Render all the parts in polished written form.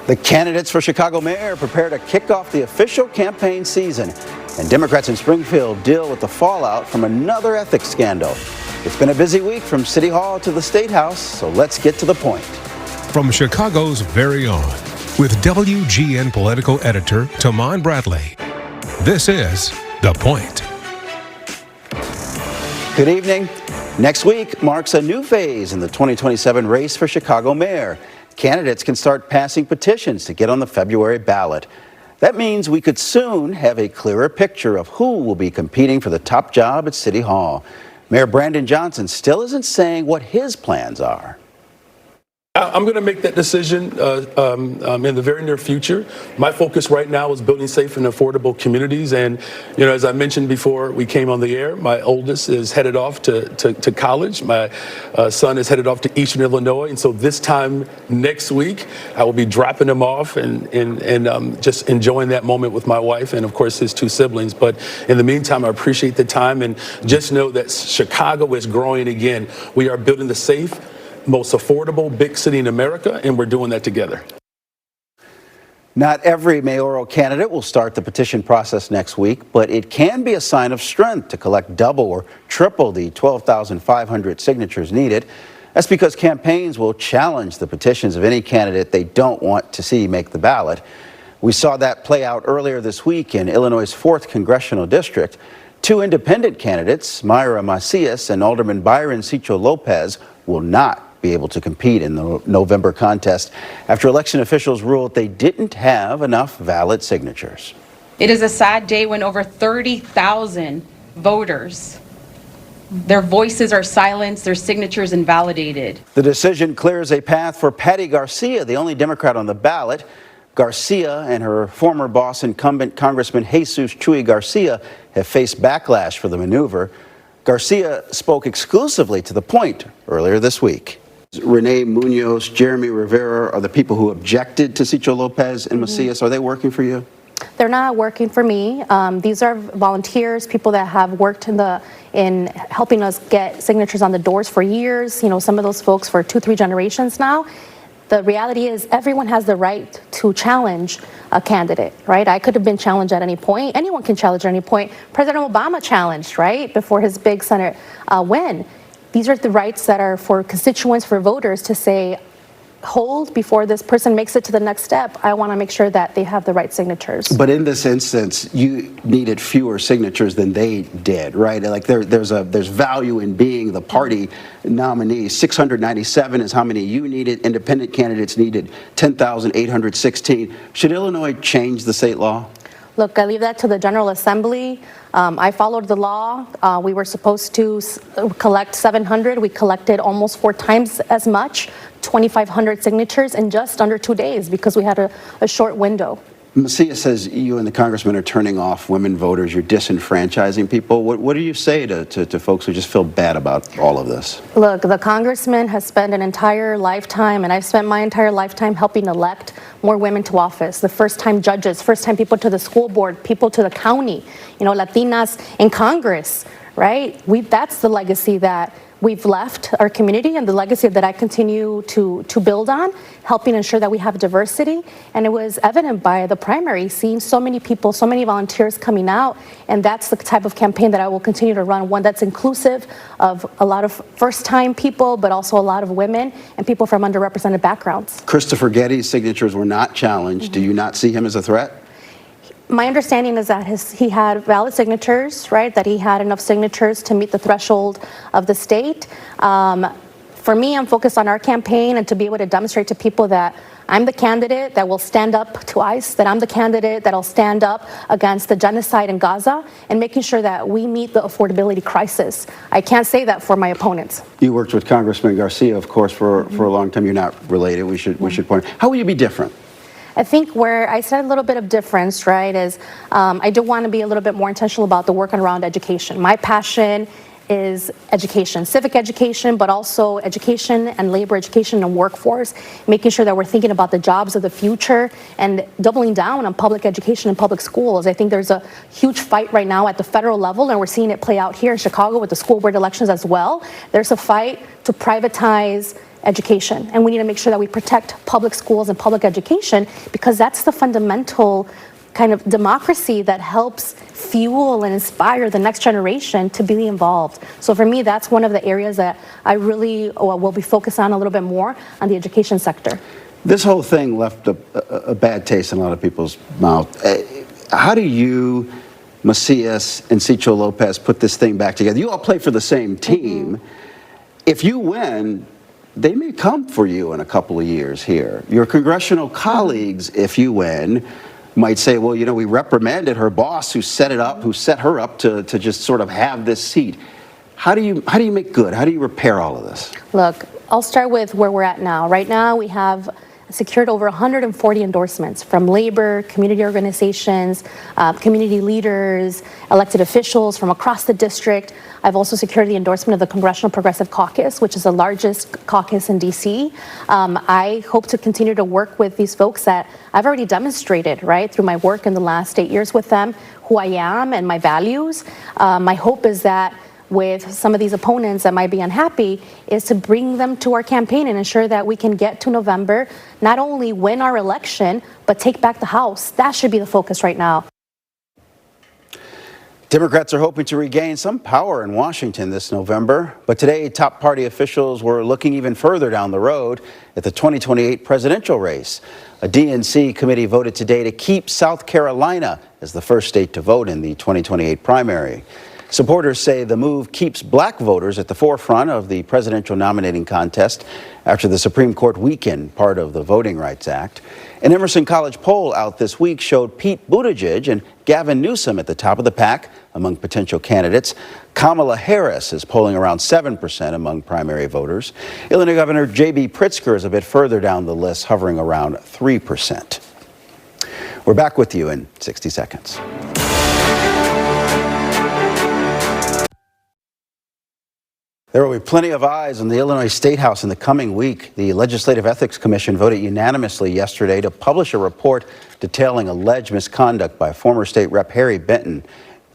The candidates for Chicago mayor prepare to kick off the official campaign season, and Democrats in Springfield deal with the fallout from another ethics scandal. It's been a busy week from City Hall to the State House, so let's get to the point. From Chicago's very own, with WGN political editor Tahman Bradley, this is The Point. Good evening. Next week marks a new phase in the 2027 race for Chicago mayor. Candidates can start passing petitions to get on the February ballot. That means we could soon have a clearer picture of who will be competing for the top job at City Hall. Mayor Brandon Johnson still isn't saying what his plans are. I'm going to make that decision in the very near future. My focus right now is building safe and affordable communities. And, you know, as I mentioned before we came on the air, my oldest is headed off to college. My son is headed off to Eastern Illinois. And so this time next week, I will be dropping him off and just enjoying that moment with my wife and, of course, his two siblings. But in the meantime, I appreciate the time, and just know that Chicago is growing again. We are building the safe, most affordable big city in America, and we're doing that together. Not every mayoral candidate will start the petition process next week, but it can be a sign of strength to collect double or triple the 12,500 signatures needed. That's because campaigns will challenge the petitions of any candidate they don't want to see make the ballot. We saw that play out earlier this week in Illinois' 4th Congressional District. Two independent candidates, Mayra Macias and Alderman Byron Cicho Lopez, will not be able to compete in the November contest after election officials ruled they didn't have enough valid signatures. It is a sad day when over 30,000 voters, their voices are silenced, their signatures invalidated. The decision clears a path for Patty Garcia, the only Democrat on the ballot. Garcia and her former boss, incumbent Congressman Jesus Chuy Garcia, have faced backlash for the maneuver. Garcia spoke exclusively to The Point earlier this week. Renee Munoz, Jeremy Rivera are the people who objected to Cicho Lopez and Macias. Are they working for you? They're not working for me. These are volunteers, people that have worked in helping us get signatures on the doors for years. You know, some of those folks for 2-3 generations now. The reality is everyone has the right to challenge a candidate, right? I could have been challenged at any point. Anyone can challenge at any point. President Obama challenged, right, before his big Senate win. These are the rights that are for constituents, for voters to say, hold before this person makes it to the next step. I want to make sure that they have the right signatures. But in this instance, you needed fewer signatures than they did, right? Like there's value in being the party nominee. 697 is how many you needed. Independent candidates needed 10,816. Should Illinois change the state law? Look, I leave that to the General Assembly. I followed the law. We were supposed to collect 700. We collected almost 4 times as much, 2,500 signatures in just under 2 days because we had a short window. Macias says you and the congressman are turning off women voters. You're disenfranchising people. What do you say to folks who just feel bad about all of this? Look, the congressman has spent an entire lifetime, and I've spent my entire lifetime helping elect more women to office. The first-time judges, first-time people to the school board, people to the county, you know, Latinas in Congress, right? That's the legacy that we've left our community, and the legacy that I continue to build on, helping ensure that we have diversity. And it was evident by the primary, seeing so many people, so many volunteers coming out, and that's the type of campaign that I will continue to run, one that's inclusive of a lot of first-time people, but also a lot of women and people from underrepresented backgrounds. Christopher Getty's signatures were not challenged. Do you not see him as a threat? My understanding is that he had valid signatures, right? That he had enough signatures to meet the threshold of the state. For me, I'm focused on our campaign and to be able to demonstrate to people that I'm the candidate that will stand up to ICE, that I'm the candidate that'll stand up against the genocide in Gaza, and making sure that we meet the affordability crisis. I can't say that for my opponents. You worked with Congressman Garcia, of course, for a long time. You're not related. We should point out. How will you be different? I think where I said a little bit of difference, right, is I do want to be a little bit more intentional about the work around education. My passion is education, civic education, but also education and labor education and workforce, making sure that we're thinking about the jobs of the future and doubling down on public education and public schools. I think there's a huge fight right now at the federal level, and we're seeing it play out here in Chicago with the school board elections as well. There's a fight to privatize education, and we need to make sure that we protect public schools and public education, because that's the fundamental kind of democracy that helps fuel and inspire the next generation to be involved. So for me, that's one of the areas that I really will be focused on a little bit more on the education sector. This whole thing left a bad taste in a lot of people's mouth. How do you, Macias and Cicho Lopez, put this thing back together? You all play for the same team. If you win, they may come for you in a couple of years here. Your congressional colleagues, if you win, might say, well, you know, we reprimanded her boss who set it up, who set her up to just sort of have this seat. How do you make good? How do you repair all of this? Look, I'll start with where we're at now. Right now, we have secured over 140 endorsements from labor, community organizations, community leaders, elected officials from across the district. I've also secured the endorsement of the Congressional Progressive Caucus, which is the largest caucus in D.C. I hope to continue to work with these folks that I've already demonstrated, right, through my work in the last 8 years with them, who I am and my values. My hope is that with some of these opponents that might be unhappy is to bring them to our campaign and ensure that we can get to November, not only win our election, but take back the House. That should be the focus right now. Democrats are hoping to regain some power in Washington this November, but today top party officials were looking even further down the road at the 2028 presidential race. A DNC committee voted today to keep South Carolina as the first state to vote in the 2028 primary. Supporters say the move keeps black voters at the forefront of the presidential nominating contest after the Supreme Court weakened part of the Voting Rights Act. An Emerson College poll out this week showed Pete Buttigieg and Gavin Newsom at the top of the pack among potential candidates. Kamala Harris is polling around 7% among primary voters. Illinois Governor J.B. Pritzker is a bit further down the list, hovering around 3%. We're back with you in 60 seconds. There will be plenty of eyes on the Illinois State House in the coming week. The Legislative Ethics Commission voted unanimously yesterday to publish a report detailing alleged misconduct by former state rep Harry Benton.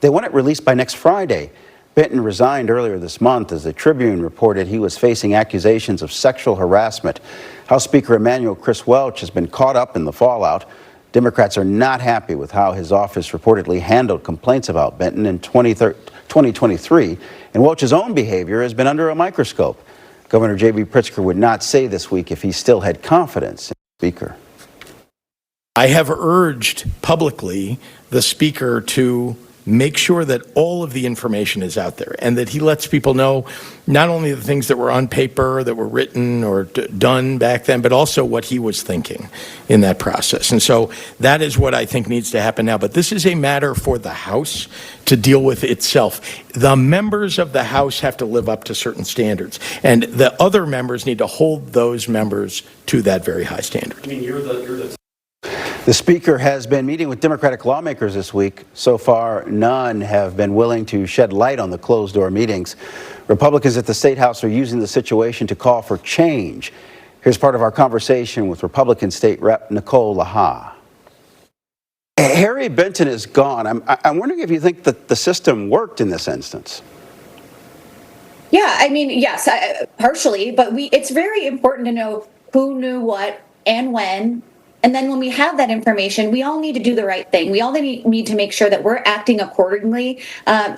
They want it released by next Friday. Benton resigned earlier this month as the Tribune reported he was facing accusations of sexual harassment. House Speaker Emanuel Welch has been caught up in the fallout. Democrats are not happy with how his office reportedly handled complaints about Benton in 2023, and Welch's own behavior has been under a microscope. Governor J.B. Pritzker would not say this week if he still had confidence in the Speaker. I have urged publicly the Speaker to make sure that all of the information is out there and that he lets people know not only the things that were on paper, that were written or done back then, but also what he was thinking in that process. And so that is what I think needs to happen now. But this is a matter for the House to deal with itself. The members of the House have to live up to certain standards, and the other members need to hold those members to that very high standard. I mean, you're the The Speaker has been meeting with Democratic lawmakers this week. So far, none have been willing to shed light on the closed-door meetings. Republicans at the State House are using the situation to call for change. Here's part of our conversation with Republican State Rep Nicole LaHa. Harry Benton is gone. I'm wondering if you think that the system worked in this instance. Yeah, I mean, yes, partially, but it's very important to know who knew what and when. And then when we have that information, we all need to do the right thing. We all need to make sure that we're acting accordingly,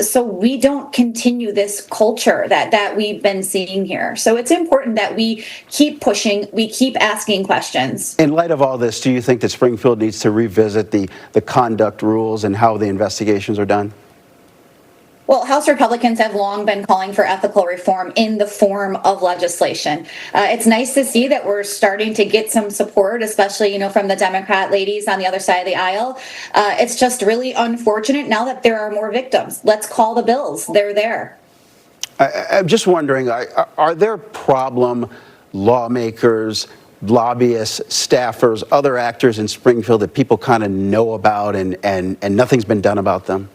so we don't continue this culture that we've been seeing here. So it's important that we keep pushing, we keep asking questions. In light of all this, do you think that Springfield needs to revisit the conduct rules and how the investigations are done? Well, House Republicans have long been calling for ethical reform in the form of legislation. It's nice to see that we're starting to get some support, especially, from the Democrat ladies on the other side of the aisle. It's just really unfortunate now that there are more victims. Let's call the bills. They're there. I'm just wondering, are there problem lawmakers, lobbyists, staffers, other actors in Springfield that people kind of know about and nothing's been done about them?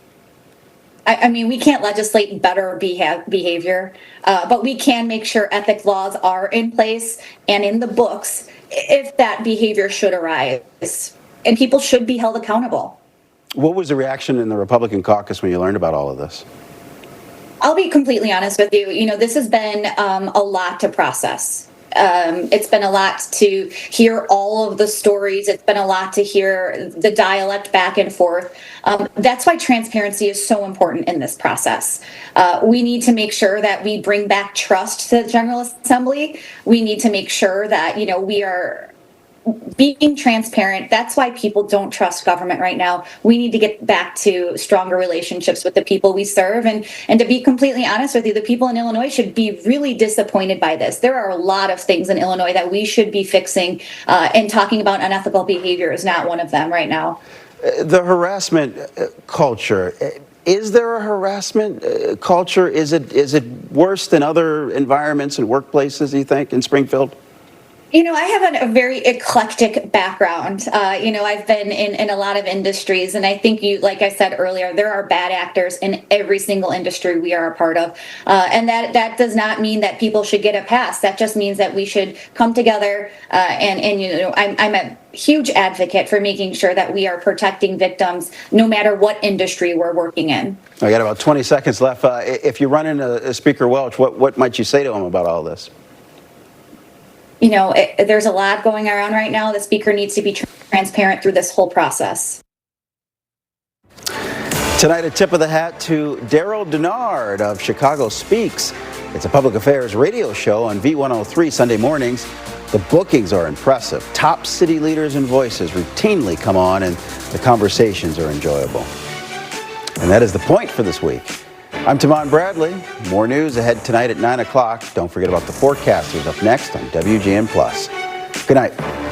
I mean, we can't legislate better behavior, but we can make sure ethic laws are in place and in the books if that behavior should arise, and people should be held accountable. What was the reaction in the Republican caucus when you learned about all of this? I'll be completely honest with you. This has been a lot to process. It's been a lot to hear all of the stories. It's been a lot to hear the dialect back and forth. That's why transparency is so important in this process. We need to make sure that we bring back trust to the General Assembly. We need to make sure that, we are being transparent. That's why people don't trust government right now. We need to get back to stronger relationships with the people we serve. And to be completely honest with you, the people in Illinois should be really disappointed by this. There are a lot of things in Illinois that we should be fixing, and talking about unethical behavior is not one of them right now. The harassment culture. Is there a harassment culture? Is it worse than other environments and workplaces, you think, in Springfield? I have a very eclectic background. I've been in a lot of industries, and I think like I said earlier, there are bad actors in every single industry we are a part of. And that does not mean that people should get a pass. That just means that we should come together, I'm a huge advocate for making sure that we are protecting victims no matter what industry we're working in. I got about 20 seconds left. If you run into Speaker Welch, what might you say to him about all this? There's a lot going around right now. The speaker needs to be transparent through this whole process. Tonight, a tip of the hat to Daryl Denard of Chicago Speaks. It's a public affairs radio show on V103 Sunday mornings. The bookings are impressive. Top city leaders and voices routinely come on, and the conversations are enjoyable. And that is the point for this week. I'm Tahman Bradley. More news ahead tonight at 9 o'clock. Don't forget about the forecasters up next on WGN+. Good night.